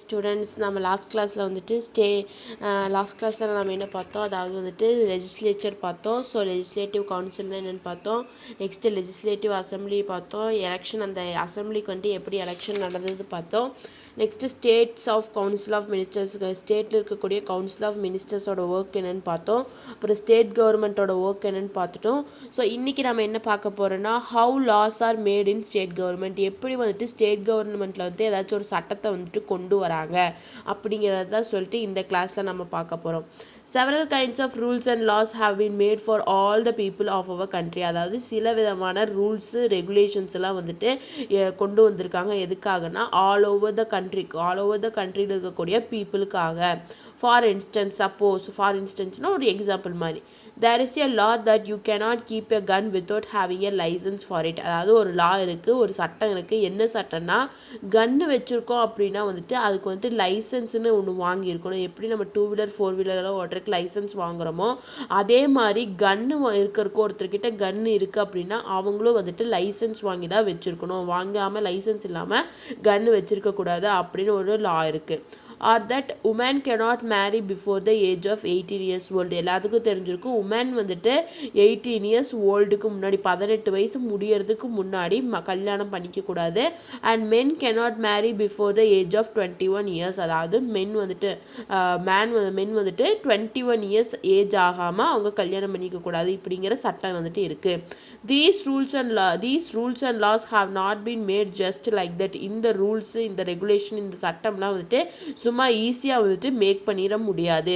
Students நம்ம last கிளாஸில் வந்துட்டு லாஸ்ட் கிளாஸில் நம்ம என்ன பார்த்தோம், அதாவது வந்துட்டு லெஜிஸ்லேச்சர் பார்த்தோம். ஸோ லெஜிஸ்லேட்டிவ் கவுன்சில்னா என்னென்னு பார்த்தோம். நெக்ஸ்ட்டு லெஜிஸ்லேட்டிவ் அசம்பிளி பார்த்தோம். எலெக்ஷன், அந்த அசம்பிளிக்கு வந்துட்டு எப்படி எலெக்ஷன் நடந்தது பார்த்தோம். Next states of council of ministers, ஸ்டேட்டில் இருக்கக்கூடிய கவுன்சில் ஆஃப் மினிஸ்டர்ஸோட ஒர்க் என்னென்னு பார்த்தோம். அப்புறம் ஸ்டேட் கவர்மெண்ட்டோட ஒர்க் என்னென்னு பார்த்துட்டோம். ஸோ இன்றைக்கி நம்ம என்ன பார்க்க போகிறோன்னா, how laws are made in state government, எப்படி வந்துட்டு ஸ்டேட் கவர்மெண்ட்டில் வந்து ஏதாச்சும் ஒரு சட்டத்தை வந்துட்டு கொண்டு வராங்க அப்படிங்கிறத தான் சொல்லிட்டு இந்த கிளாஸில் நம்ம பார்க்க போகிறோம். several kinds of rules and laws have been made for all the people of our country, அதாவது சில விதமான ரூல்ஸு ரெகுலேஷன்ஸ் எல்லாம் வந்துட்டு கொண்டு வந்திருக்காங்க. எதுக்காகனா ஆல் ஓவர் த கண்ட்ரியில் இருக்கக்கூடிய பீப்புளுக்காக. ஃபார் இன்ஸ்டன்ஸ்னால் ஒரு எக்ஸாம்பிள் மாதிரி, there is a law that you cannot keep a gun without having a license for it, அதாவது ஒரு லா இருக்குது, ஒரு சட்டம் இருக்குது. என்ன சட்டம்னா, கன்று வச்சுருக்கோம் அப்படின்னா வந்துட்டு அதுக்கு வந்துட்டு லைசன்ஸ்னு ஒன்று வாங்கியிருக்கணும். எப்படி நம்ம 2 வீலர் 4 வீலரெலாம் ஓட்டுறதுக்கு லைசன்ஸ் வாங்குகிறோமோ அதே மாதிரி கன்று இருக்கிறக்கு, ஒருத்தர்கிட்ட கன்று இருக்குது அப்படின்னா அவங்களும் வந்துட்டு லைசன்ஸ் வாங்கி தான் வச்சுருக்கணும். வாங்காமல் லைசன்ஸ் இல்லாமல் கன்று வச்சுருக்கக்கூடாது அப்படின்னு ஒரு லா இருக்குது. Or that woman cannot marry before the age of 18 years old, எல்லாத்துக்கும் தெரிஞ்சிருக்கும். உமன் வந்துட்டு 18 years ஓல்டுக்கு முன்னாடி, 18 வயசு முடியறதுக்கு முன்னாடி கல்யாணம் பண்ணிக்கக்கூடாது. And men cannot marry before the age of 21 years, அதாவது மென் வந்துட்டு 21 years ஏஜ் ஆகாமல் அவங்க கல்யாணம் பண்ணிக்கக்கூடாது இப்படிங்கிற சட்டம் வந்துட்டு இருக்குது. These rules and laws have not been made just like that. இந்த ரூல்ஸு, இந்த ரெகுலேஷன், இந்த சட்டம்லாம் வந்துட்டு சும்மா ஈஸியாக வந்துட்டு மேக் பண்ணிட முடியாது.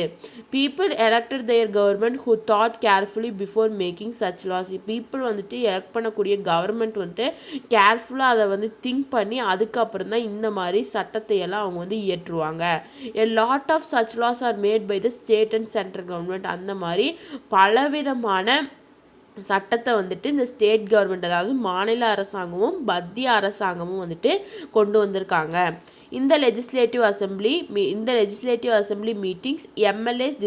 People elected their government who thought carefully before making such laws. People வந்துட்டு எலெக்ட் பண்ணக்கூடிய கவர்மெண்ட் வந்துட்டு கேர்ஃபுல்லாக அதை வந்து திங்க் பண்ணி அதுக்கப்புறம் தான் இந்த மாதிரி சட்டத்தை எல்லாம் அவங்க வந்து இயற்றுவாங்க. A lot of such laws are made by the state and central government. அந்த மாதிரி பலவிதமான சட்டத்தை வந்துட்டு இந்த ஸ்டேட் கவர்மெண்ட், அதாவது மாநில அரசாங்கமும் மத்திய அரசாங்கமும் வந்துட்டு கொண்டு வந்திருக்காங்க. இந்த legislative assembly meetings MLAs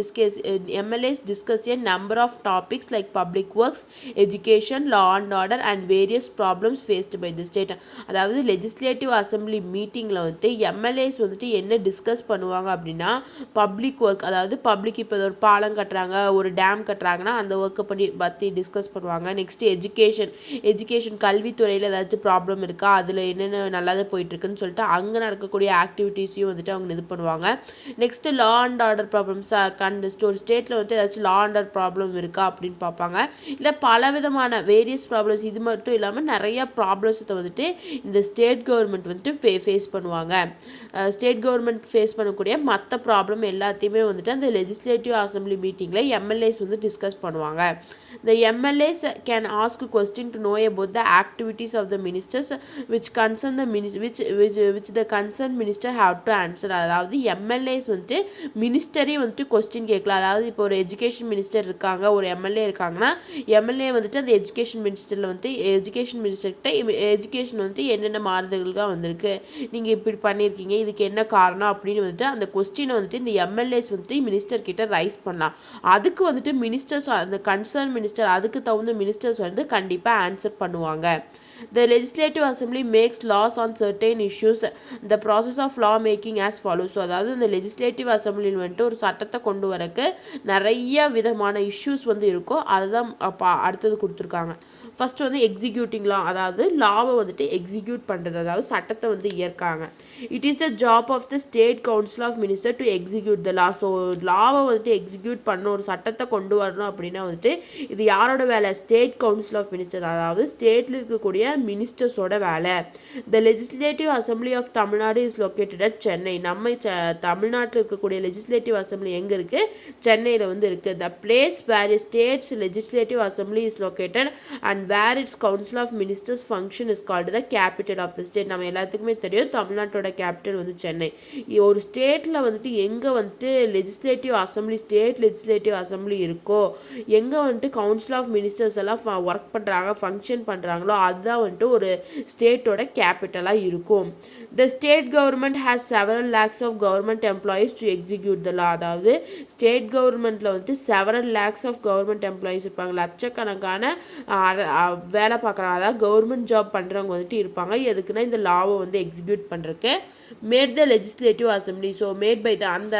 discuss a number of topics like public works, education, law and order and various problems faced by the state. அதாவது லெஜிஸ்லேட்டிவ் அசம்பிளி மீட்டிங்கில் வந்துட்டு எம்எல்ஏஸ் வந்துட்டு என்ன டிஸ்கஸ் பண்ணுவாங்க அப்படின்னா, பப்ளிக் ஒர்க், அதாவது பப்ளிக் இப்போ ஒரு பாலம் கட்டுறாங்க, ஒரு டேம் கட்டுறாங்கன்னா அந்த ஒர்க்கை பற்றி டிஸ்கஸ் பண்ணுவாங்க. நெக்ஸ்ட்டு எஜுகேஷன் கல்வித்துறையில் ஏதாச்சும் ப்ராப்ளம் இருக்கா, அதில் என்னென்ன நல்லாதான் போயிட்டுருக்குன்னு சொல்லிட்டு அங்கே நடக்கக்கூடிய ஆக்டிவிட்டீஸையும் வந்துட்டு அவங்க இது பண்ணுவாங்க. Next law and order problems, ஒரு ஸ்டேட்டில் வந்துட்டு ஏதாச்சும் லா அண்ட் ஆர்டர் ப்ராப்ளம் இருக்கா அப்படின்னு பார்ப்பாங்க. இல்லை பலவிதமான வேரியஸ் ப்ராப்ளம்ஸ், இது மட்டும் இல்லாமல் நிறைய ப்ராப்ளம்ஸை வந்துட்டு இந்த ஸ்டேட் கவர்மெண்ட் வந்துட்டு ஃபேஸ் பண்ணுவாங்க. ஸ்டேட் கவர்மெண்ட் ஃபேஸ் பண்ணக்கூடிய மற்ற ப்ராப்ளம் எல்லாத்தையுமே வந்துட்டு அந்த லெஜிஸ்லேட்டிவ் அசம்பிளி மீட்டிங்கில் எம்எல்ஏஸ் வந்து டிஸ்கஸ் பண்ணுவாங்க. The MLAs can ask a question to know about the activities of the ministers which the concerned minister have to answer. அதாவது எம்எல்ஏஸ் வந்துட்டு மினிஸ்டரே வந்துட்டு கொஸ்டின் கேட்கலாம். அதாவது இப்போ ஒரு எஜுகேஷன் மினிஸ்டர் இருக்காங்க, ஒரு எம்எல்ஏ இருக்காங்கன்னா எம்எல்ஏ வந்துட்டு அந்த எஜுகேஷன் மினிஸ்டர்கிட்ட எஜுகேஷன் வந்துட்டு என்னென்ன மாறுதல்களாக வந்திருக்கு, நீங்கள் இப்படி பண்ணியிருக்கீங்க, இதுக்கு என்ன காரணம் அப்படின்னு வந்துட்டு அந்த கொஸ்டினை வந்துட்டு இந்த எம்எல்ஏஸ் வந்துட்டு மினிஸ்டர் கிட்ட ரைஸ் பண்ணலாம். அதுக்கு வந்துட்டு மினிஸ்டர்ஸ், அந்த கன்சர்ன் மினிஸ்டர், அதுக்கு தகுந்த மினிஸ்டர்ஸ் வந்து கண்டிப்பாக ஆன்சர் பண்ணுவாங்க. The legislative assembly makes laws on certain issues. The process of law making as follows. So அதாவது இந்த லெஜிஸ்லேட்டிவ் அசம்பிளியில் வந்துட்டு ஒரு சட்டத்தை கொண்டு வரக்கு நிறைய விதமான இஷ்யூஸ் வந்து இருக்கும். அதுதான் அடுத்தது கொடுத்துருக்காங்க. ஃபஸ்ட்டு வந்து எக்ஸிக்யூட்டிங் லா, அதாவது லாவை வந்துட்டு எக்ஸிக்யூட் பண்ணுறது, அதாவது சட்டத்தை வந்து இயற்காங்க. It is the job of the state council of minister to execute the law. So லாவை வந்துட்டு எக்ஸிக்யூட் பண்ண, ஒரு சட்டத்தை கொண்டு வரணும் அப்படின்னா வந்துட்டு இது யாரோட வேலை, ஸ்டேட் கவுன்சில் ஆஃப் மினிஸ்டர், அதாவது ஸ்டேட்டில் இருக்கக்கூடிய மினிஸ்டர்ஸோட வேலை. The legislative assembly of Tamil Nadu is located at Chennai. நம்ம தமிழ்நாட்டில் இருக்கக்கூடிய லெஜிஸ்லேட்டிவ் அசம்பிளி எங்கே இருக்குது, சென்னையில் வந்து இருக்குது. The place where states legislative assembly is located and where its council of ministers function is called the capital of the state. நம்ம எல்லாத்துக்குமே தெரியும் தமிழ்நாட்டோட கேபிட்டல் வந்து சென்னை. ஒரு ஸ்டேட்டில் வந்துட்டு எங்கே வந்துட்டு ஸ்டேட் லெஜிஸ்லேட்டிவ் அசம்பிளி இருக்கோ, எங்கே வந்துட்டு கவுன்சில் ஆஃப் மினிஸ்டர்ஸ் எல்லாம் ஒர்க் பண்ணுறாங்க, ஃபங்க்ஷன் பண்ணுறாங்களோ அதுதான் வந்துட்டு ஒரு ஸ்டேட்டோட கேபிட்டலாக இருக்கும். The state government has several lakhs of government employees to execute the law. அதாவது ஸ்டேட் கவர்மெண்ட்டில் வந்துட்டு several lakhs of government employees இருப்பாங்க, லட்சக்கணக்கான வேலை பார்க்குறாங்க, அதாவது கவர்மெண்ட் ஜாப் பண்ணுறவங்க வந்துட்டு இருப்பாங்க. எதுக்குன்னா இந்த லாவை வந்து எக்ஸிக்யூட் பண்ணுறதுக்கு. Made the legislative assembly. So made by the அந்த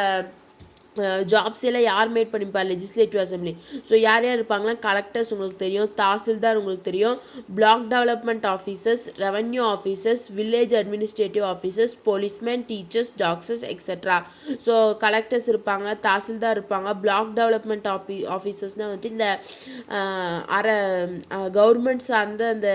ஜாப்ஸ் எல்லாம் யார் மேட் பண்ணிப்பா? Legislative assembly. ஸோ யார் யார் இருப்பாங்கன்னா கலெக்டர்ஸ் உங்களுக்கு தெரியும், தாசில்தார் உங்களுக்கு தெரியும், block development officers, revenue officers, village administrative officers, policeman, teachers, doctors etcetera. So collectors இருப்பாங்க, தாசில்தார் இருப்பாங்க, பிளாக் டெவலப்மெண்ட் ஆஃபீஸர்ஸ்னால் வந்துட்டு இந்த கவர்மெண்ட் சார்ந்த அந்த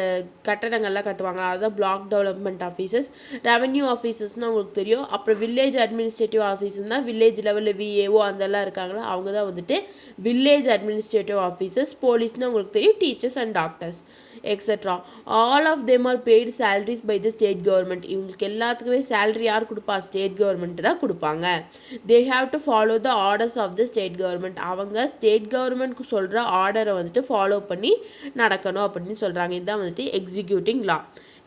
கட்டடங்கள்லாம் கட்டுவாங்க, அதுதான் பிளாக் டெவலப்மெண்ட் ஆஃபீஸர்ஸ். ரெவன்யூ ஆஃபீஸர்ஸ்னால் உங்களுக்கு தெரியும். அப்புறம் வில்லேஜ் அட்மினிஸ்ட்ரேட்டிவ் ஆஃபீஸர்னால் வில்லேஜ் லெவலில் விஏஓ அதெல்லாம் இருக்காங்களா, அவங்க தான் வந்துட்டு வில்லேஜ் அட்மினிஸ்ட்ரேட்டிவ் ஆஃபீஸர்ஸ். போலீஸ்னால் உங்களுக்கு தெரியும், teachers and doctors etcetera. All of them are paid salaries by the state government. இவங்களுக்கு எல்லாத்துக்குமே சேலரி யார் கொடுப்பா? ஸ்டேட் கவர்மெண்ட் தான் கொடுப்பாங்க. They have to follow the orders of the state government. அவங்க ஸ்டேட் கவர்மெண்ட்க்கு சொல்கிற ஆர்டரை வந்துட்டு ஃபாலோ பண்ணி நடக்கணும் அப்படின்னு சொல்கிறாங்க. இதுதான் வந்துட்டு executing law.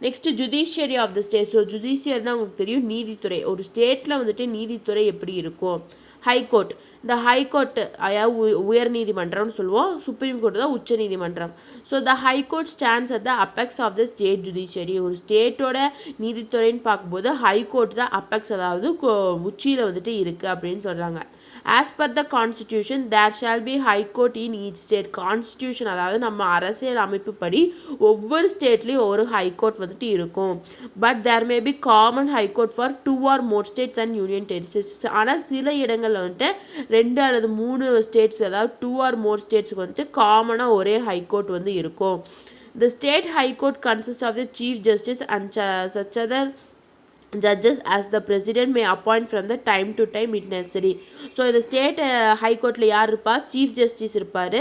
Next judiciary of the state. So ஜுடிஷியர்னா உங்களுக்கு தெரியும், நீதித்துறை. ஒரு ஸ்டேட்டில் வந்துட்டு நீதித்துறை எப்படி இருக்கும்? ஹைகோர்ட். இந்த ஹைகோர்ட் உயர் நீதிமன்றம்னு சொல்லுவோம், சுப்ரீம் கோர்ட் தான் உச்ச நீதிமன்றம். So the high court stands at the apex of the state judiciary. ஒரு ஸ்டேட்டோட நீதித்துறைன்னு பார்க்கும்போது ஹைகோர்ட் தான் அப்பெக்ஸ், அதாவது உச்சியில் வந்துட்டு இருக்குது அப்படின்னு சொல்கிறாங்க. As per the constitution there shall be high court in each state. Constitution அதாவது நம்ம அரசியல் அமைப்பு படி ஒவ்வொரு ஸ்டேட்லேயும் ஒரு ஹைகோர்ட் வந்துட்டு இருக்கும். But there may be common high court for 2 or more states and union territories. ஆனால் சில இடங்களில் வந்துட்டு 2 அல்லது 3 ஸ்டேட்ஸ், அதாவது 2 or more ஸ்டேட்ஸ்க்கு வந்துட்டு காமனாக ஒரே ஹைகோர்ட் வந்து இருக்கும். The state high court consists of the chief justice and such other judges as the president may appoint from the time to time if necessary. So இந்த ஸ்டேட் ஹைகோர்ட்டில் யார் இருப்பா? சீஃப் ஜஸ்டிஸ் இருப்பார்,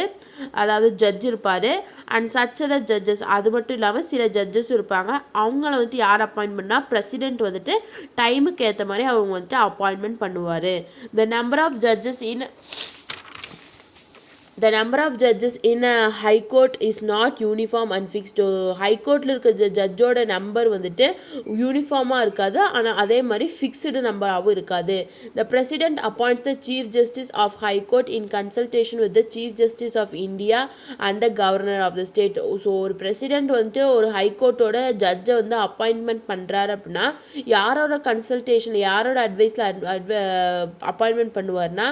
அதாவது ஜட்ஜ் இருப்பார், and such other judges. அது மட்டும் இல்லாமல் சில ஜட்ஜஸ் இருப்பாங்க. அவங்கள வந்துட்டு யார் அப்பாயின்ட் பண்ணால் பிரசிடென்ட் வந்துட்டு டைமுக்கு ஏற்ற மாதிரி அவங்க வந்துட்டு அப்பாயின்மெண்ட் பண்ணுவார். The number of judges in a high court is not uniform and fixed. High கோர்ட்டில் இருக்கிற ஜட்ஜோட நம்பர் வந்துட்டு யூனிஃபார்மாக இருக்காது, ஆனால் அதே மாதிரி ஃபிக்ஸ்டு நம்பராகவும் இருக்காது. The president appoints the chief justice of high court in consultation with the chief justice of India and the governor of the state. So ஒரு president வந்துட்டு ஒரு ஹை கோர்ட்டோட ஜட்ஜை வந்து அப்பாயின்மெண்ட் பண்ணுறாரு அப்படின்னா யாரோட கன்சல்டேஷன், யாரோட அட்வைஸில் அப்பாயின்மெண்ட் பண்ணுவார்னா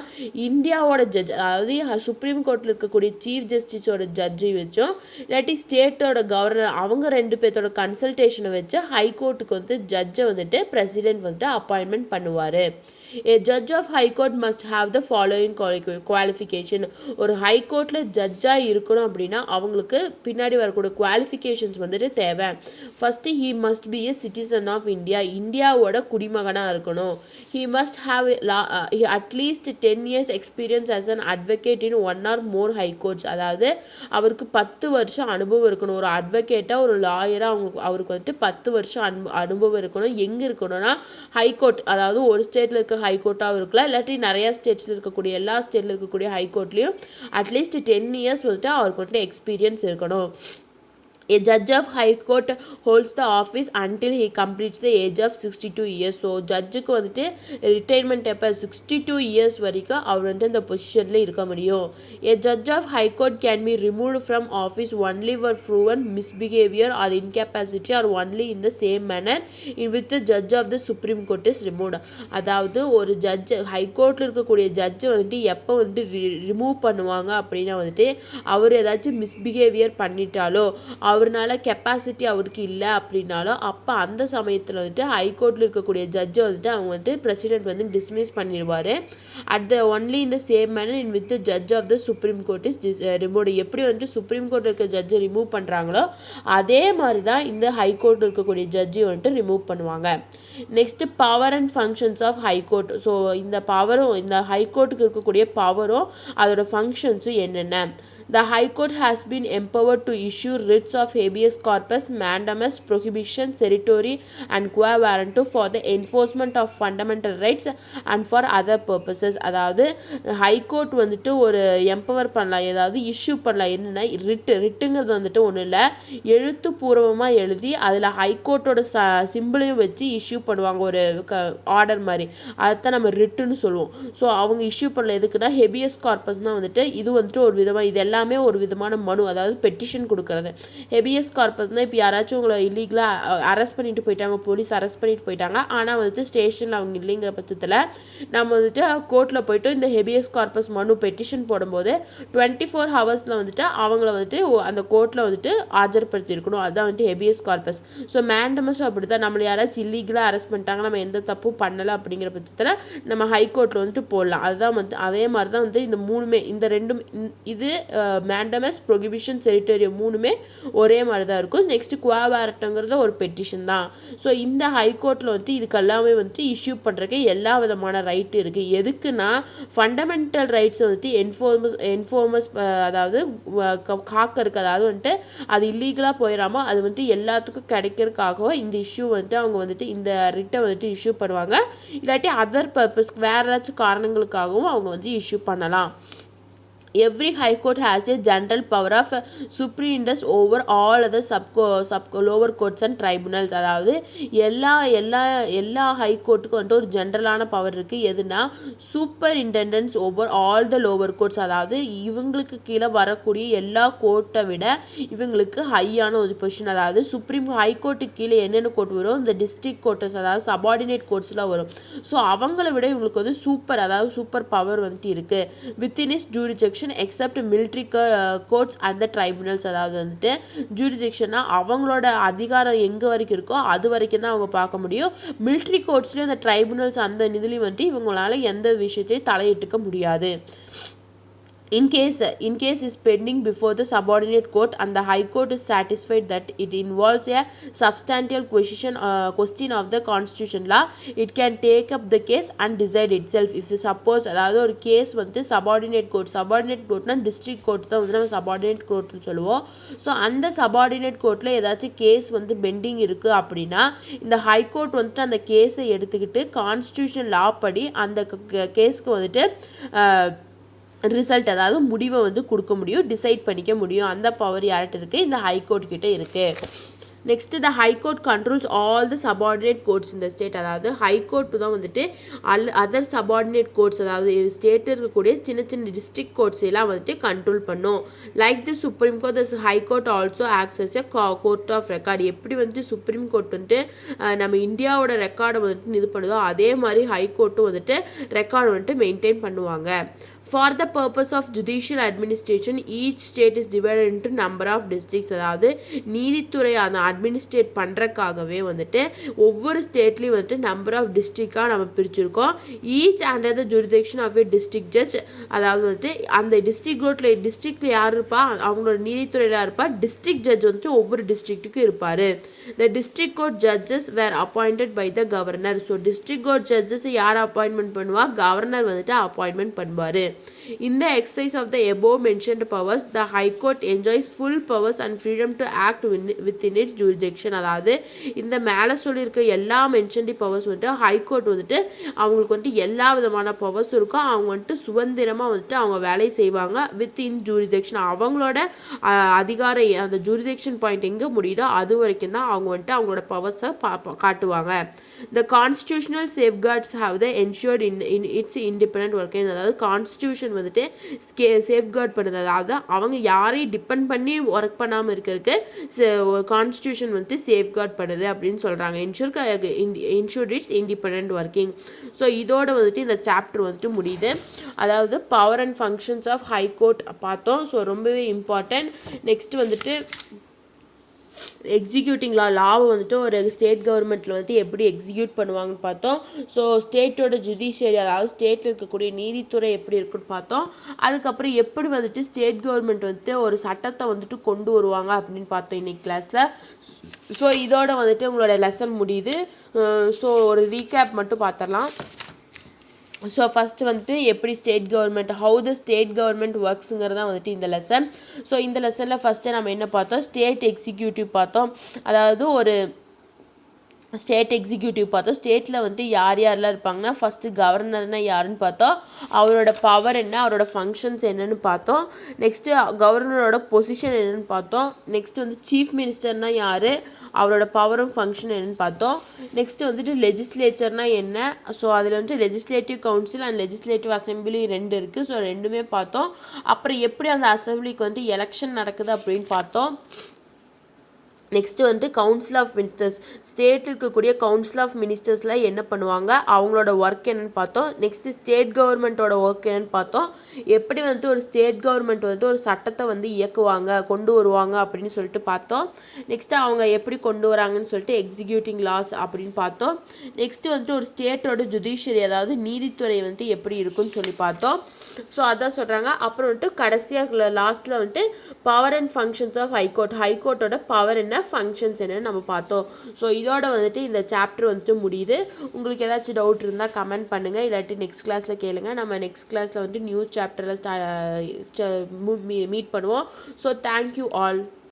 இந்தியாவோட ஜட்ஜ், அதாவது சுப்ரீம் கோர்ட்டில் இருக்கக்கூடிய சீஃப் ஜஸ்டிஸோட ஜட்ஜை வச்சும் இல்லாட்டி ஸ்டேட்டோட கவர்னர், அவங்க 2 பேர்த்தோட கன்சல்டேஷனை வச்சு ஹைகோர்ட்டுக்கு வந்து ஜட்ஜை வந்துட்டு பிரசிடென்ட் வந்துட்டு அப்பாயின்மெண்ட் பண்ணுவார். A judge of high court must have the following qualification. ஒரு ஹை கோர்ட்டில் ஜட்ஜாக இருக்கணும் அப்படின்னா அவங்களுக்கு பின்னாடி வரக்கூடிய குவாலிஃபிகேஷன்ஸ் வந்துட்டு தேவை. First he must be a citizen of India. இந்தியாவோட குடிமகனாக இருக்கணும். He must have at least 10 years experience as an advocate in 1 or more high courts. அதாவது அவருக்கு 10 வருஷம் அனுபவம் இருக்கணும். ஒரு அட்வொகேட்டாக, ஒரு லாயராக அவருக்கு வந்துட்டு 10 வருஷம் அனுபவம் இருக்கணும். எங்கே இருக்கணும்னா ஹைகோர்ட், அதாவது ஒரு ஸ்டேட்டில் இருக்க ஹைகோர்ட்டாகவும் இருக்கலாம், இல்லாட்டி நிறையா ஸ்டேட்ஸில் இருக்கக்கூடிய எல்லா ஸ்டேட்டில் இருக்கக்கூடிய ஹைகோர்ட்லேயும் அட்லீஸ்ட் 10 இயர்ஸ் வந்துட்டு அவருக்கு வந்துட்டு எக்ஸ்பீரியன்ஸ் இருக்கணும். A judge of high court holds the office until he completes the age of 62 years. So ஜட்ஜுக்கு வந்துட்டு ரிட்டைர்மெண்ட் எப்போ? 62 இயர்ஸ் வரைக்கும் அவர் வந்துட்டு இந்த பொசிஷனில் இருக்க முடியும். A judge of high court can be removed from office only for proven misbehavior or incapacity or only in the same manner in which the judge of the supreme court is removed. அதாவது ஒரு judge, ஹைகோர்ட்டில் இருக்கக்கூடிய judge வந்துட்டு எப்போ வந்துட்டு remove பண்ணுவாங்க அப்படின்னா வந்துட்டு அவர் ஏதாச்சும் மிஸ்பிஹேவியர் பண்ணிட்டாலோ, அவர்னால கெப்பாசிட்டி அவருக்கு இல்லை அப்படின்னாலும் அப்போ அந்த சமயத்தில் வந்துட்டு ஹைகோர்ட்டில் இருக்கக்கூடிய ஜட்ஜை வந்துட்டு அவங்க வந்துட்டு பிரசிடென்ட் வந்து டிஸ்மிஸ் பண்ணிடுவார். அட் த ஒன்லி இந்த same manner in with the judge of the supreme court is remove. எப்படி வந்துட்டு சுப்ரீம் கோர்ட்டில் இருக்க ஜட்ஜை ரிமூவ் பண்ணுறாங்களோ அதே மாதிரி தான் இந்த ஹைகோர்ட்டில் இருக்கக்கூடிய ஜட்ஜை வந்துட்டு ரிமூவ் பண்ணுவாங்க. Next power and functions of high court. So இந்த பவரும், இந்த ஹைகோர்ட்டுக்கு இருக்கக்கூடிய பவரும் அதோட ஃபங்க்ஷன்ஸும் என்னென்ன? The High Court has been empowered to issue writs of habeas corpus, mandamus, prohibition, certiorari and quo warranto for the enforcement of fundamental rights and for other purposes. அதாவது high court வந்துட்டு ஒரு எம்பவர் பண்ணலாம், ஏதாவது இஷ்யூ பண்ணலாம். என்னென்னா ரிட்டுங்கிறது வந்துட்டு ஒன்றும் இல்லை, எழுத்துப்பூர்வமாக எழுதி அதில் ஹைகோர்ட்டோட சிம்பிளையும் வச்சு இஷ்யூ பண்ணுவாங்க, ஒரு ஆர்டர் மாதிரி. அதைத்தான் நம்ம ரிட்டுன்னு சொல்லுவோம். ஸோ அவங்க இஷ்யூ பண்ணல எதுக்குன்னா ஹெபியஸ் கார்பஸ்னால் வந்துட்டு இது வந்துட்டு ஒரு விதமாக, இது எல்லாமே ஒரு விதமான மனு, அதாவது பெட்டிஷன் கொடுக்கறது. ஹெபியஸ் கார்பஸ்னால் இப்போ யாராச்சும் உங்களை இல்லீகலாக அரெஸ்ட் பண்ணிட்டு போயிட்டாங்க, போலீஸ் அரெஸ்ட் பண்ணிட்டு போயிட்டாங்க, ஆனால் வந்துட்டு ஸ்டேஷனில் அவங்க இல்லைங்கிற பட்சத்தில் நம்ம வந்துட்டு கோர்ட்டில் போய்ட்டு இந்த ஹெபியஸ் கார்பஸ் மனு பெட்டிஷன் போடும்போது 24 ஹவர்ஸில் வந்துட்டு அவங்கள வந்துட்டு அந்த கோர்ட்டில் வந்துட்டு ஆஜர்படுத்தியிருக்கணும். அதுதான் வந்துட்டு ஹெபியஸ் கார்பஸ். ஸோ மேண்டமஸும் அப்படி தான். நம்மளை யாராச்சும் இல்லீகலாக அரெஸ்ட் பண்ணிட்டாங்க, நம்ம எந்த தப்பும் பண்ணலை அப்படிங்கிற பட்சத்தில் நம்ம ஹைகோர்ட்டில் வந்துட்டு போடலாம். அதுதான் வந்து அதே மாதிரி தான் வந்து இந்த மூணுமே, இந்த ரெண்டும், இது மேண்டமஸ், ப்ரொஹிபிஷன், செரிட்டோரியம் மூணுமே ஒரே மாதிரி தான் இருக்கும். நெக்ஸ்ட் குவா வேரட்டுங்கிறது ஒரு பெட்டிஷன் தான். ஸோ இந்த ஹைகோர்ட்டில் வந்துட்டு இதுக்கெல்லாமே வந்துட்டு இஷ்யூ பண்ணுறதுக்கு எல்லா விதமான ரைட்டு இருக்குது. எதுக்குன்னா ஃபண்டமெண்டல் ரைட்ஸ் வந்துட்டு என்ஃபோர்மஸ் அதாவது காக்கருக்கு, அதாவது வந்துட்டு அது இல்லீகலாக போயிடாமல் அது வந்துட்டு எல்லாத்துக்கும் கிடைக்கிறதுக்காகவும் இந்த இஷ்யூ வந்துட்டு அவங்க வந்துட்டு இந்த ரிட்டை வந்துட்டு இஷ்யூ பண்ணுவாங்க. இல்லாட்டி அதர் பர்பஸ்க்கு வேறு ஏதாச்சும் காரணங்களுக்காகவும் அவங்க வந்து இஷ்யூ பண்ணலாம். Every high court has a general power of superintendence over all other lower courts and tribunals. அதாவது எல்லா ஹை கோர்ட்டுக்கும் வந்துட்டு ஒரு ஜென்ரலான பவர் இருக்குது. எதுனா superintendence over all the lower courts. அதாவது இவங்களுக்கு கீழே வரக்கூடிய எல்லா கோர்ட்டை விட இவங்களுக்கு ஹையான ஒரு பொசிஷன். அதாவது சுப்ரீம் ஹை கோர்ட்டுக்கு கீழே என்னென்ன கோர்ட் வரும், இந்த டிஸ்ட்ரிக்ட் கோர்ட்ஸ், அதாவது சபார்டினேட் கோர்ட்ஸ்லாம் வரும். ஸோ அவங்கள விட இவங்களுக்கு வந்து சூப்பர் பவர் வந்துட்டு இருக்குது. Within is jurisdiction except military courts and the tribunals. அதாவது வந்துட்டு ஜூரிடிக்ஷன்னா அவங்களோட அதிகாரம் எங்கே வரைக்கும் இருக்கோ அது வரைக்கும் தான் அவங்க பார்க்க முடியும். மிலிட்ரி கோர்ட்ஸ்லேயும் அந்த ட்ரைபுனல்ஸ் அந்த இதுலேயும் வந்துட்டு இவங்களால எந்த விஷயத்தையும் தலையிட்டுக்க முடியாது. In case is pending before the subordinate court and the high court is satisfied that it involves a substantial question of the constitution law, it can take up the case and decide itself. If you suppose அதாவது ஒரு case வந்து subordinate courtனா district court தான் வந்து நம்ம subordinate court சொல்லுவோம். So அந்த subordinate courtல ஏதாச்சும் case வந்து பெண்டிங் இருக்குது அப்படின்னா இந்த ஹை கோர்ட் வந்துட்டு அந்த கேஸை எடுத்துக்கிட்டு கான்ஸ்டியூஷன் லா படி அந்த கேஸ்க்கு வந்துட்டு ரிசல்ட், அதாவது முடிவை வந்து கொடுக்க முடியும், டிசைட் பண்ணிக்க முடியும். அந்த பவர் யார்கிட்ட இருக்குது, இந்த ஹைகோர்ட் கிட்டே இருக்குது. Next the high court controls all the subordinate courts இந்த ஸ்டேட். அதாவது ஹைகோர்ட் தான் வந்துட்டு அதர் சபார்டினேட் கோர்ட்ஸ், அதாவது ஸ்டேட்டில் இருக்கக்கூடிய சின்ன டிஸ்ட்ரிக்ட் கோர்ட்ஸ் எல்லாம் வந்துட்டு கண்ட்ரோல் பண்ணும். Like the supreme court, the high court also acts as a court of record. எப்படி வந்துட்டு சுப்ரீம் கோர்ட் வந்துட்டு நம்ம இந்தியாவோட ரெக்கார்டை வந்துட்டு இது பண்ணுதோ அதே மாதிரி ஹைகோர்ட்டும் வந்துட்டு ரெக்கார்டு வந்துட்டு மெயின்டைன் பண்ணுவாங்க. For the purpose of judicial administration, each state is divided into number of districts. அதாவது நீதித்துறை அந்த அட்மினிஸ்ட்ரேட் பண்ணுறக்காகவே வந்துட்டு ஒவ்வொரு ஸ்டேட்லேயும் வந்துட்டு நம்பர் ஆஃப் டிஸ்ட்ரிக்டாக நம்ம பிரிச்சுருக்கோம். Each under the jurisdiction of a district judge. அதாவது வந்துட்டு அந்த டிஸ்ட்ரிக்டில் யார் இருப்பா, அவங்களோட நீதித்துறையில் இருப்பா. டிஸ்ட்ரிக்ட் ஜட்ஜ் வந்துட்டு ஒவ்வொரு டிஸ்ட்ரிக்ட்டுக்கும் இருப்பார். The district court judges were appointed by the governor. So district court judges யார் அப்பாயின்மெண்ட் பண்ணுவா, கவர்னர் வந்துட்டு அப்பாயின்மெண்ட் பண்ணுவார். In the exercise of the above mentioned powers, the High Court enjoys full powers and freedom to act within its jurisdiction. அதாவது இந்த மேலே சொல்லியிருக்க எல்லா மென்ஷன்டி powers வந்துட்டு ஹை கோர்ட் வந்துட்டு அவங்களுக்கு வந்துட்டு எல்லா விதமான பவர்ஸ் இருக்கும். அவங்க வந்துட்டு சுதந்திரமாக வந்துட்டு அவங்க வேலையை செய்வாங்க வித்தின் ஜூரிடிக்ஷன். அவங்களோட அதிகாரம் அந்த ஜூரிடிக்ஷன் பாயிண்ட் எங்கே முடியுதோ அது வரைக்கும் தான் அவங்க வந்துட்டு அவங்களோட பவர்ஸை காட்டுவாங்க. The constitutional safeguards have the ensured in its independent working. அதாவது கான்ஸ்டியூஷன் வந்துட்டு சேஃப்கார்ட் பண்ணுது. அதாவது அவங்க யாரையும் டிபெண்ட் பண்ணி ஒர்க் பண்ணாமல் இருக்கிறதுக்கு கான்ஸ்டியூஷன் வந்துட்டு சேஃப்கார்ட் பண்ணுது அப்படின்னு சொல்கிறாங்க. Ensure its independent working. So இதோட வந்துட்டு இந்த சாப்டர் வந்துட்டு முடியுது. அதாவது power and functions of high court பார்த்தோம். ஸோ ரொம்பவே இம்பார்ட்டன்ட். நெக்ஸ்ட் வந்துட்டு எக்ஸிக்யூட்டிங் லாவை வந்துட்டு ஒரு ஸ்டேட் கவர்மெண்ட்டில் வந்துட்டு எப்படி எக்ஸிக்யூட் பண்ணுவாங்கன்னு பார்த்தோம். ஸோ ஸ்டேட்டோட ஜுடிஷியரி, அதாவது ஸ்டேட்டில் இருக்கக்கூடிய நீதித்துறை எப்படி இருக்குன்னு பார்த்தோம். அதுக்கப்புறம் எப்படி வந்துட்டு ஸ்டேட் கவர்மெண்ட் வந்துட்டு ஒரு சட்டத்தை வந்துட்டு கொண்டு வருவாங்க அப்படின்னு பார்த்தோம் இன்னைக்கு கிளாஸில். ஸோ இதோட வந்துட்டு உங்களோட லெசன் முடியுது. ஸோ ஒரு ரீகேப் மட்டும் பார்த்துடலாம். ஸோ ஃபஸ்ட்டு வந்துட்டு எப்படி state government, how the state government ஒர்க்ஸுங்கிறதான் வந்துட்டு இந்த லெசன். ஸோ இந்த லெசனில் ஃபஸ்ட்டு நம்ம என்ன பார்த்தோம், ஸ்டேட் எக்ஸிக்யூட்டிவ் பார்த்தோம். அதாவது ஒரு ஸ்டேட் எக்ஸிக்யூட்டிவ் பார்த்தோம். ஸ்டேட்டில் வந்துட்டு யாரெல்லாம் இருப்பாங்கன்னா ஃபஸ்ட்டு கவர்னர்னால் யாருன்னு பார்த்தோம், அவரோட பவர் என்ன, அவரோட ஃபங்க்ஷன்ஸ் என்னென்னு பார்த்தோம். நெக்ஸ்ட்டு கவர்னரோட பொசிஷன் என்னென்னு பார்த்தோம். நெக்ஸ்ட்டு வந்து சீஃப் மினிஸ்டர்னால் யார், அவரோட பவரும் ஃபங்க்ஷன் என்னென்னு பார்த்தோம். நெக்ஸ்ட்டு வந்துட்டு லெஜிஸ்லேச்சர்னால் என்ன, ஸோ அதில் வந்துட்டு legislative council and legislative assembly ரெண்டு இருக்குது. ஸோ ரெண்டுமே பார்த்தோம். அப்புறம் எப்படி அந்த அசம்பிளிக்கு வந்து எலெக்ஷன் நடக்குது அப்படின்னு பார்த்தோம். நெக்ஸ்ட்டு வந்து கவுன்சில் ஆஃப் மினிஸ்டர்ஸ், ஸ்டேட்டில் இருக்கக்கூடிய கவுன்சில் ஆஃப் மினிஸ்டர்ஸில் என்ன பண்ணுவாங்க, அவங்களோட ஒர்க் என்னென்னு பார்த்தோம். நெக்ஸ்ட்டு ஸ்டேட் கவர்மெண்ட்டோட ஒர்க் என்னென்னு பார்த்தோம். எப்படி வந்துட்டு ஒரு ஸ்டேட் கவர்மெண்ட் வந்துட்டு ஒரு சட்டத்தை வந்து இயக்குவாங்க, கொண்டு வருவாங்க அப்படின்னு சொல்லிட்டு பார்த்தோம். நெக்ஸ்ட்டு அவங்க எப்படி கொண்டு வராங்கன்னு சொல்லிட்டு எக்ஸிக்யூட்டிங் லாஸ் அப்படின்னு பார்த்தோம். நெக்ஸ்ட்டு வந்துட்டு ஒரு ஸ்டேட்டோட ஜுடிஷியரி, அதாவது நீதித்துறை வந்துட்டு எப்படி இருக்குன்னு சொல்லி பார்த்தோம். ஸோ அதான் சொல்கிறாங்க. அப்புறம் வந்துட்டு கடைசியாக லாஸ்ட்டில் வந்துட்டு power and functions of high court, ஹைகோர்ட்டோட பவர் என்ன, ஃபங்க்ஷன்ஸ் என்னன்னு நம்ம பார்த்தோம். ஸோ இதோட வந்துட்டு இந்த சாப்டர் வந்துட்டு முடியுது. உங்களுக்கு ஏதாச்சும் டவுட் இருந்தால் கமெண்ட் பண்ணுங்கள், இல்லாட்டி நெக்ஸ்ட் கிளாஸில் கேளுங்க. நம்ம நெக்ஸ்ட் கிளாஸில் வந்துட்டு நியூ சாப்டரில் மீட் பண்ணுவோம். So thank you all.